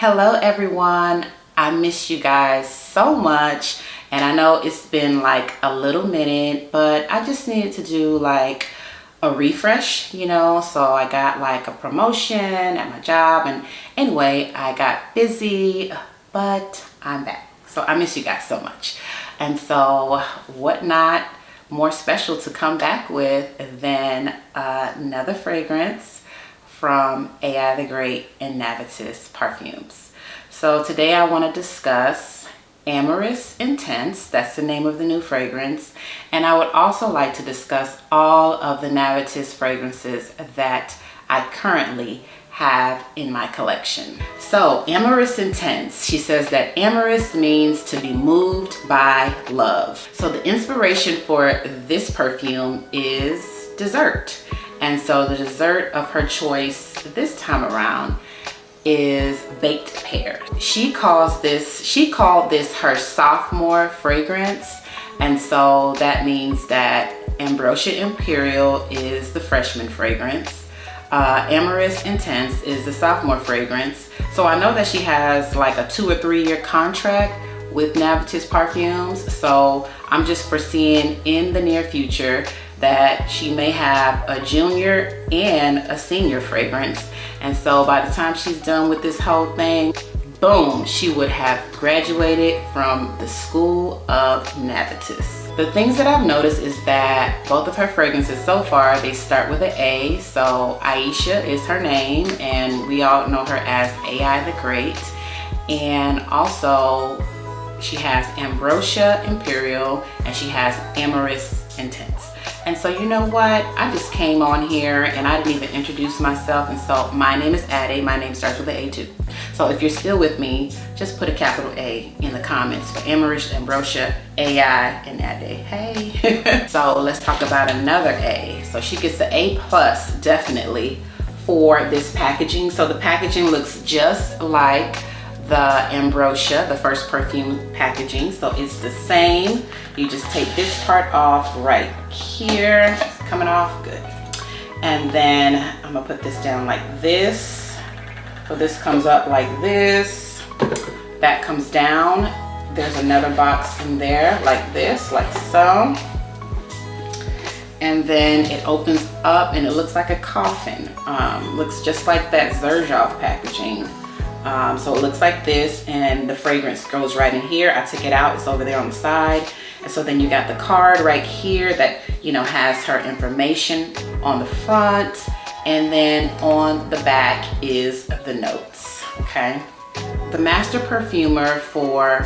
Hello everyone, I miss you guys so much, and I know it's been like a little minute, but I just needed to do like a refresh, so I got like a promotion at my job, and anyway, I got busy, but I'm back. So I miss you guys so much. And so what not more special to come back with than another fragrance from AI the Great and Navitus Perfumes. So today I want to discuss Amorous Intense, that's the name of the new fragrance, and I would also like to discuss all of the Navitus fragrances that I currently have in my collection. So Amorous Intense, she says that amorous means to be moved by love. So the inspiration for this perfume is dessert. And so the dessert of her choice this time around is baked pear. She called this her sophomore fragrance. And so that means that Ambrosia Imperiale is the freshman fragrance. Amorous Intense is the sophomore fragrance. So I know that she has like a 2 or 3 year contract with Navitus Perfumes. So I'm just foreseeing in the near future that she may have a junior and a senior fragrance. And so by the time she's done with this whole thing, boom, she would have graduated from the School of Navitus. The things that I've noticed is that both of her fragrances so far, they start with an A. So Aisha is her name, and we all know her as AI the Great. And also she has Ambrosia Imperiale, and she has Amorous Intense. And so you know what, I just came on here and I didn't even introduce myself. And so my name is Ade. My name starts with an A too. So if you're still with me, just put a capital A in the comments for Amoris, Ambrosia, AI, and Ade. Hey. So let's talk about another A. So she gets the A plus definitely for this packaging. So the packaging looks just like the Ambrosia, the first perfume packaging. So it's the same. You just take this part off right here. It's coming off good. And then I'm gonna put this down like this. So this comes up like this. That comes down. There's another box in there like this, like so. And then it opens up and it looks like a coffin. Looks just like that Xerjoff packaging. So it looks like this, and the fragrance goes right in here. I took it out, it's over there on the side. And so then you got the card right here that, has her information on the front. And then on the back is the notes, okay? The master perfumer for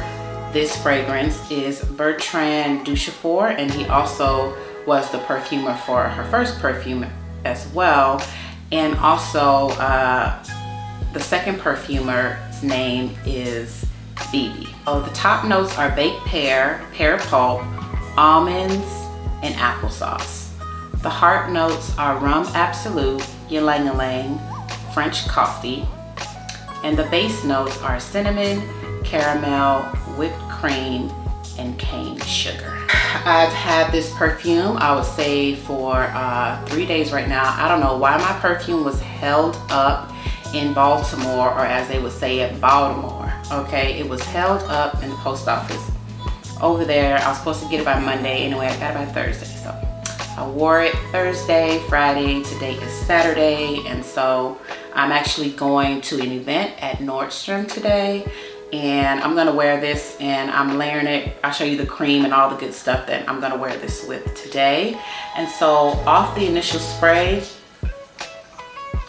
this fragrance is Bertrand Duchefort, and he also was the perfumer for her first perfume as well. And also, the second perfumer's name is Bibi. Oh, the top notes are baked pear, pear pulp, almonds, and applesauce. The heart notes are rum absolute, ylang ylang, French coffee. And the base notes are cinnamon, caramel, whipped cream, and cane sugar. I've had this perfume, I would say, for 3 days right now. I don't know why my perfume was held up in Baltimore, or as they would say it, Baltimore. Okay, it was held up in the post office over there. I was supposed to get it by Monday. Anyway, I got it by Thursday. So I wore it Thursday, Friday. Today is Saturday. And so I'm actually going to an event at Nordstrom today. And I'm gonna wear this, and I'm layering it. I'll show you the cream and all the good stuff that I'm gonna wear this with today. And so off the initial spray,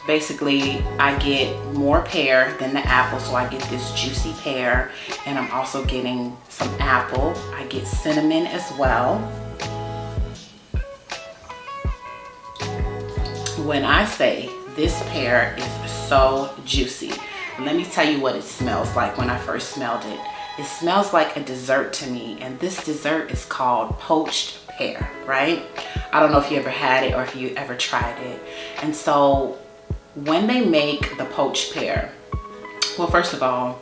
basically I get more pear than the apple, so I get this juicy pear, and I'm also getting some apple. I get cinnamon as well. When I say this pear is so juicy, let me tell you what it smells like when I first smelled it. It smells like a dessert to me, and this dessert is called poached pear, right? I don't know if you ever had it or if you ever tried it. And so when they make the poached pear, well, first of all,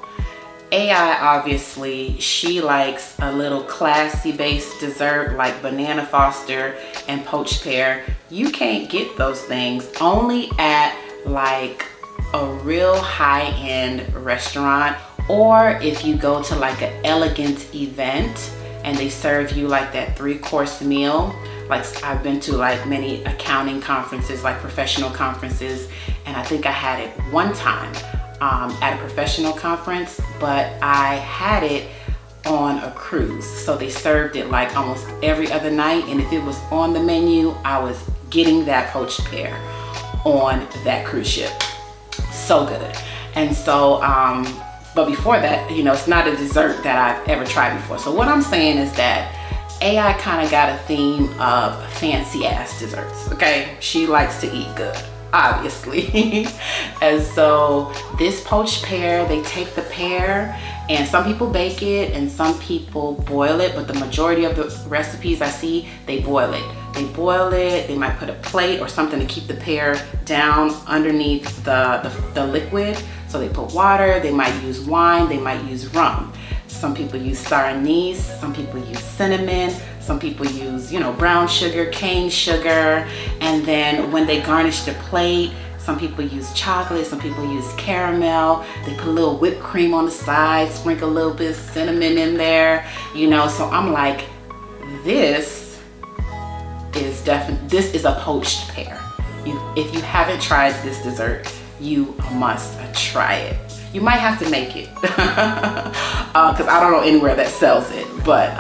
AI, obviously, she likes a little classy based dessert like banana foster and poached pear. You can't get those things only at like a real high-end restaurant, or if you go to like an elegant event and they serve you like that 3-course meal. Like I've been to like many accounting conferences, like professional conferences, and I think I had it one time at a professional conference, but I had it on a cruise. So they served it like almost every other night, and if it was on the menu, I was getting that poached pear on that cruise ship. So good. And so, but before that, you know, it's not a dessert that I've ever tried before. So what I'm saying is that AI kind of got a theme of fancy ass desserts, okay? She likes to eat good, obviously. And so this poached pear, they take the pear, and some people bake it and some people boil it, but the majority of the recipes I see, they boil it. They boil it, they might put a plate or something to keep the pear down underneath the liquid. So they put water, they might use wine, they might use rum. Some people use star anise, some people use cinnamon, some people use, you know, brown sugar, cane sugar. And then when they garnish the plate, some people use chocolate, some people use caramel. They put a little whipped cream on the side, sprinkle a little bit of cinnamon in there, you know. So I'm like, this is a poached pear. If you haven't tried this dessert, you must try it. You might have to make it because I don't know anywhere that sells it, but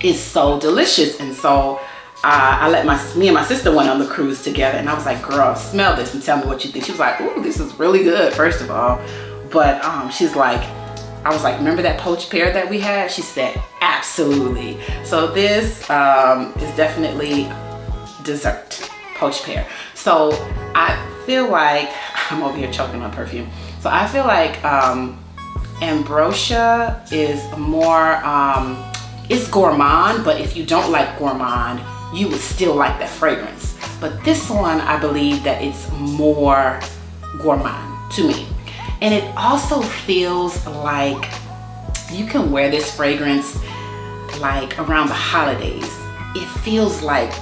it's so delicious. And so I let me and my sister went on the cruise together, and I was like, girl, smell this and tell me what you think. She was like, ooh, this is really good, first of all. But she's like, I was like, remember that poached pear that we had? She said, absolutely. So this is definitely dessert, poached pear. So I feel like, I'm over here choking on perfume. So I feel like Ambrosia is more, it's gourmand, but if you don't like gourmand, you would still like that fragrance. But this one, I believe that it's more gourmand to me. And it also feels like you can wear this fragrance like around the holidays. It feels like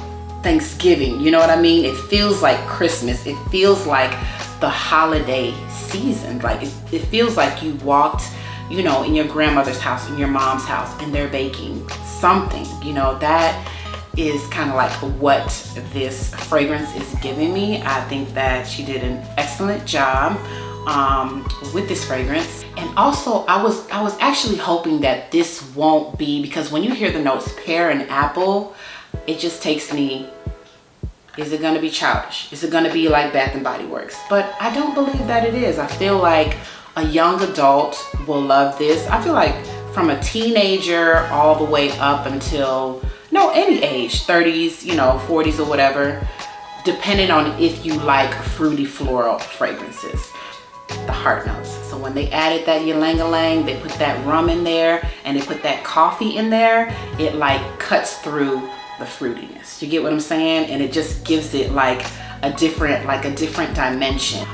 Thanksgiving, you know what I mean? It feels like Christmas. It feels like the holiday season. Like it feels like you walked, you know, in your grandmother's house, in your mom's house, and they're baking something, you know. That is kind of like what this fragrance is giving me. I think that she did an excellent job with this fragrance. And also I was actually hoping that this won't be, because when you hear the notes pear and apple, it just takes me, is it gonna be childish? Is it gonna be like Bath and Body Works? But I don't believe that it is. I feel like a young adult will love this. I feel like from a teenager all the way up until, no, any age, 30s, you know, 40s or whatever, depending on if you like fruity floral fragrances. The heart notes. So when they added that ylang-ylang, they put that rum in there and they put that coffee in there, it like cuts through the fruitiness. You get what I'm saying? And it just gives it like a different dimension.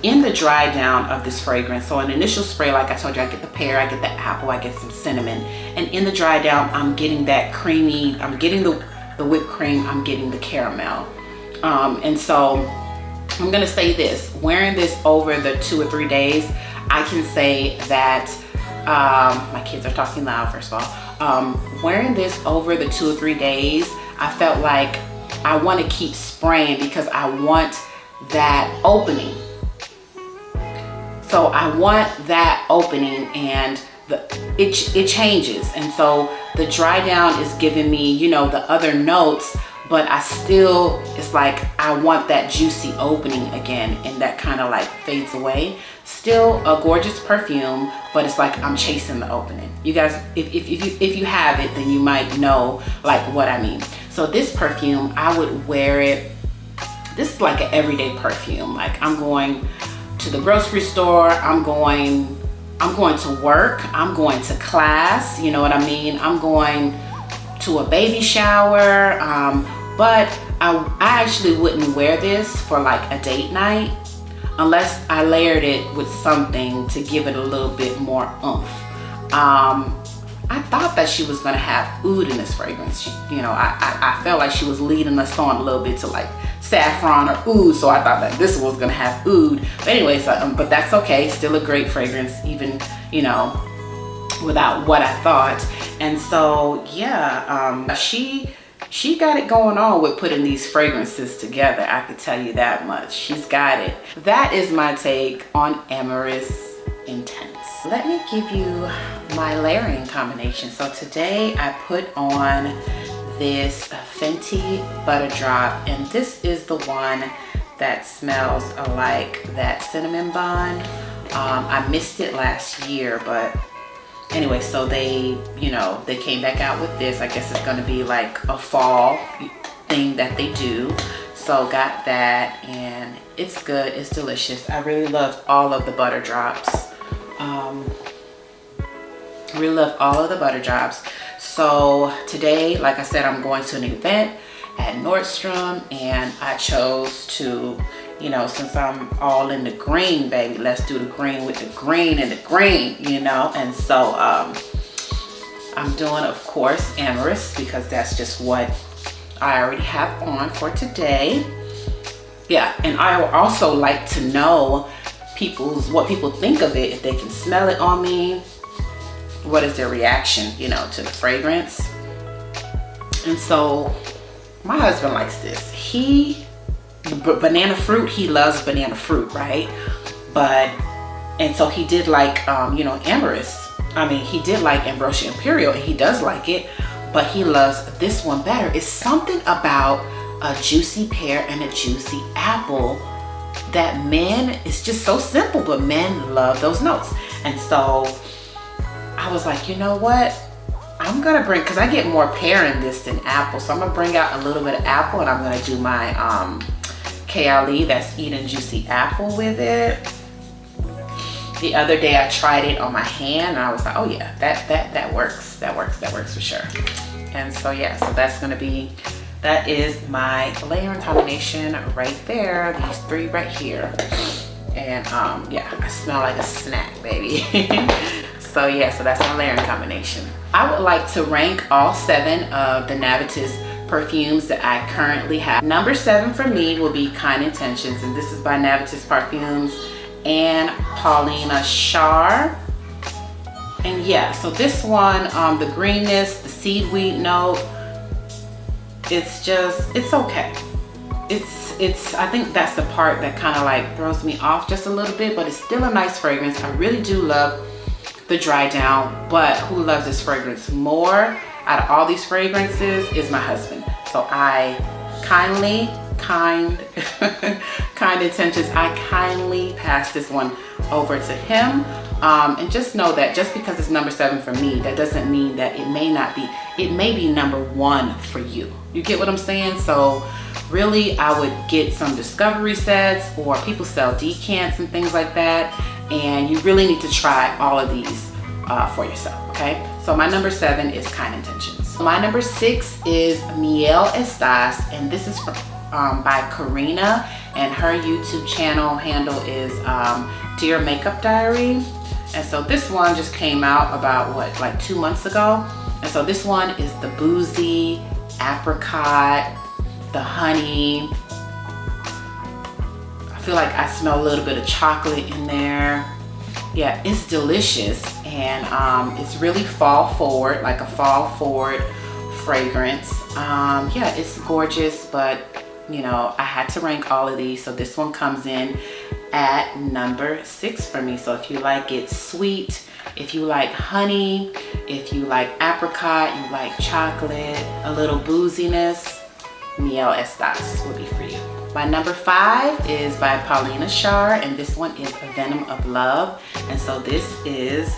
In the dry down of this fragrance, so an initial spray, like I told you, I get the pear, I get the apple, I get some cinnamon. And in the dry down, I'm getting that creamy, I'm getting the whipped cream, I'm getting the caramel. And so I'm gonna say this, wearing this over the 2 or 3 days, I can say that, my kids are talking loud first of all, wearing this over the 2 or 3 days, I felt like I want to keep spraying because I want that opening. So I want that opening, and it changes. And so the dry down is giving me, you know, the other notes, but I still, it's like I want that juicy opening again, and that kind of like fades away. Still a gorgeous perfume, but it's like I'm chasing the opening. You guys, if you have it, then you might know like what I mean. So this perfume, I would wear it. This is like an everyday perfume. Like I'm going to the grocery store, I'm going to work, I'm going to class, you know what I mean? I'm going to a baby shower, but I actually wouldn't wear this for like a date night unless I layered it with something to give it a little bit more oomph. I thought that she was gonna have oud in this fragrance. You know, I felt like she was leading us on a little bit to like saffron or oud, so I thought that this was gonna have oud. But anyway, so, but that's okay. Still a great fragrance, even, you know, without what I thought. And so yeah, she got it going on with putting these fragrances together. I could tell you that much. She's got it. That is my take on Amorous Intense. Let me give you my layering combination. So today I put on this Fenty Butter Drop, and this is the one that smells like that cinnamon bun. I missed it last year, but anyway, so they, you know, they came back out with this. I guess it's gonna be like a fall thing that they do. So got that, and it's good, it's delicious. I really loved all of the butter drops. Really love all of the butter drops. So today, like I said, I'm going to an event at Nordstrom, and I chose to, you know, since I'm all in the green, baby, let's do the green with the green and the green, you know. And so I'm doing, of course, Amoris, because that's just what I already have on for today. Yeah, and I would also like to know what people think of it, if they can smell it on me. What is their reaction, you know, to the fragrance? And so my husband likes this. Banana fruit, he loves banana fruit, right? And so he did like, you know, Amoris. I mean, he did like Ambrosia Imperiale, and he does like it, but he loves this one better. It's something about a juicy pear and a juicy apple that men, it's just so simple, but men love those notes. And so I was like, you know what? I'm gonna bring, cause I get more pear in this than apple. So I'm gonna bring out a little bit of apple, and I'm gonna do my KLE, that's Eden Juicy Apple, with it. The other day I tried it on my hand, and I was like, oh yeah, that works. That works for sure. And so yeah, so that is my layering combination right there. These three right here. And yeah, I smell like a snack, baby. So yeah, so that's my layering combination. I would like to rank all 7 of the Navitus perfumes that I currently have. Number 7 for me will be Kind Intentions, and this is by Navitus Parfums and Paulina Char. And yeah, so this one, the greenness, the seaweed note, it's okay. I think that's the part that kind of like throws me off just a little bit, but it's still a nice fragrance. I really do love the dry down, but who loves this fragrance more out of all these fragrances is my husband. So I Kind Intentions, I kindly pass this one over to him. And just know that just because it's number 7 for me, that doesn't mean that it may be number 1 for you. You get what I'm saying? So really, I would get some discovery sets, or people sell decants and things like that. And you really need to try all of these for yourself, okay? So my number 7 is Kind Intentions. My number 6 is Miel Extase, and this is by Karina, and her YouTube channel handle is Dear Makeup Diary. And so this one just came out about what, like 2 months ago. And so this one is the boozy apricot, the honey. I feel like I smell a little bit of chocolate in there. Yeah, it's delicious, and it's really fall forward, like a fall forward fragrance. Yeah, it's gorgeous, but you know, I had to rank all of these, so this one comes in at number 6 for me. So if you like it sweet, if you like honey, if you like apricot, you like chocolate, a little booziness, Miel Extase will be for you. My number 5 is by Paulina Char, and this one is Venom of Love. And so this is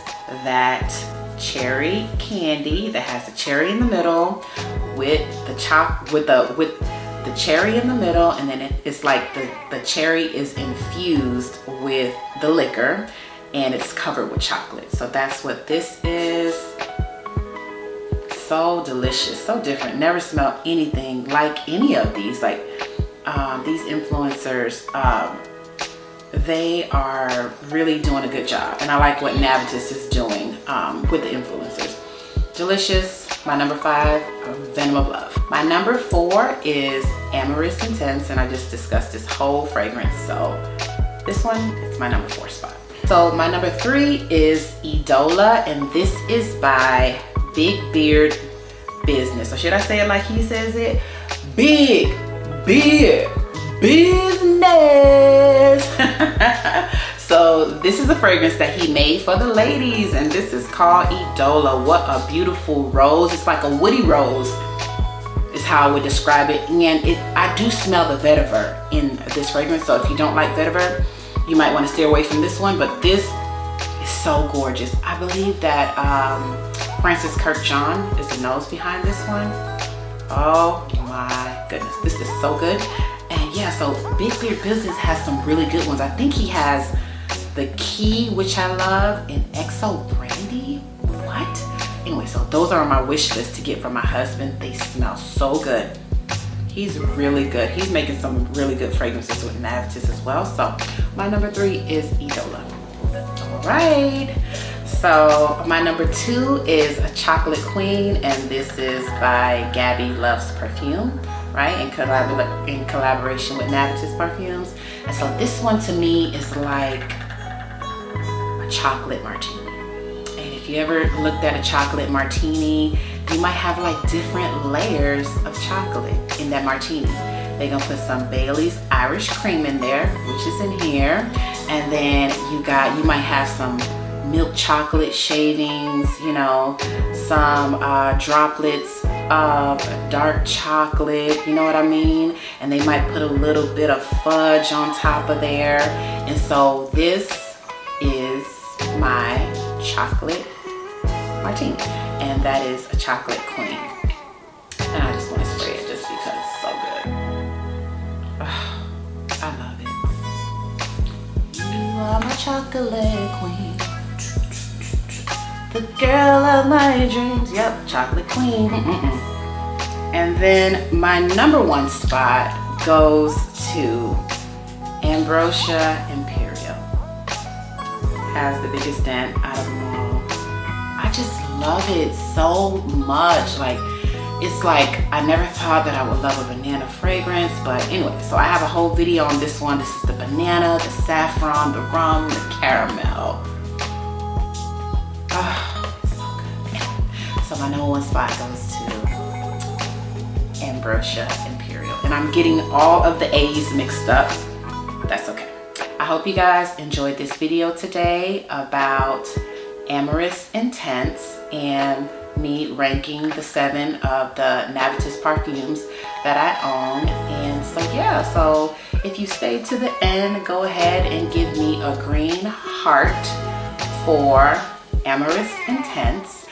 that cherry candy that has the cherry in the middle with the cherry in the middle, and then it's like the cherry is infused with the liquor, and it's covered with chocolate. So that's what this is. So delicious, so different. Never smelled anything like any of these. Like these influencers, they are really doing a good job, and I like what Navitus is doing with the influencers. Delicious. My number 5, Venom of Love. My number 4 is Amorous Intense, and I just discussed this whole fragrance, so this one is my number 4 spot. So my number 3 is Eidola, and this is by Big Beard Business. Or should I say it like he says it? Big Beard Business. So this is a fragrance that he made for the ladies, and this is called Eidola. What a beautiful rose. It's like a woody rose is how I would describe it. And I do smell the vetiver in this fragrance, so if you don't like vetiver, you might want to steer away from this one, but this is so gorgeous. I believe that Francis Kirk John is the nose behind this one. Oh my goodness, this is so good. And yeah, so Big Beard Business has some really good ones. I think he has the Key, which I love, and XO Brandy. What? Anyway, so those are on my wish list to get for my husband. They smell so good. He's really good. He's making some really good fragrances with Navitus as well. So my number 3 is Eidola. All right. So my number 2 is a Chocolate Queen, and this is by Gabby Loves Perfume, right? In collaboration with Navitus Parfums. And so this one to me is like a chocolate martini. And if you ever looked at a chocolate martini, you might have like different layers of chocolate in that martini. They're gonna put some Bailey's Irish cream in there, which is in here. And then you might have some milk chocolate shavings, you know, some droplets of dark chocolate, you know what I mean? And they might put a little bit of fudge on top of there. And so this is my chocolate martini, and that is a Chocolate Queen. And I just want to spray it just because it's so good. I love it. You are my chocolate queen, the girl of my dreams. Yep, Chocolate Queen. And then my number 1 spot goes to Ambrosia Imperiale. Has the biggest dent out of them all. I just love it so much. Like, it's like I never thought that I would love a banana fragrance, but anyway, so I have a whole video on this one. This is the banana, the saffron, the rum, the caramel. Oh, so good. So my number 1 spot goes to Ambrosia Imperiale, and I'm getting all of the A's mixed up. That's okay. I hope you guys enjoyed this video today about Amorous Intense and me ranking the 7 of the Navitus Parfums that I own. And so yeah, so if you stayed to the end, go ahead and give me a green heart for Amorous Intense,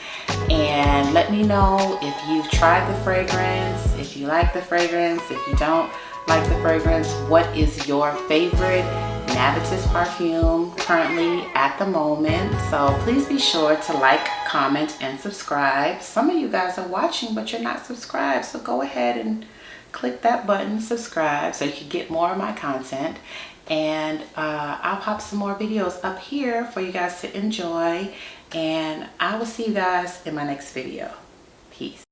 and let me know if you've tried the fragrance, if you like the fragrance, if you don't like the fragrance, what is your favorite Navitus perfume currently at the moment. So please be sure to like, comment, and subscribe. Some of you guys are watching but you're not subscribed, so go ahead and click that button, subscribe, so you can get more of my content. And I'll pop some more videos up here for you guys to enjoy, and I will see you guys in my next video. Peace.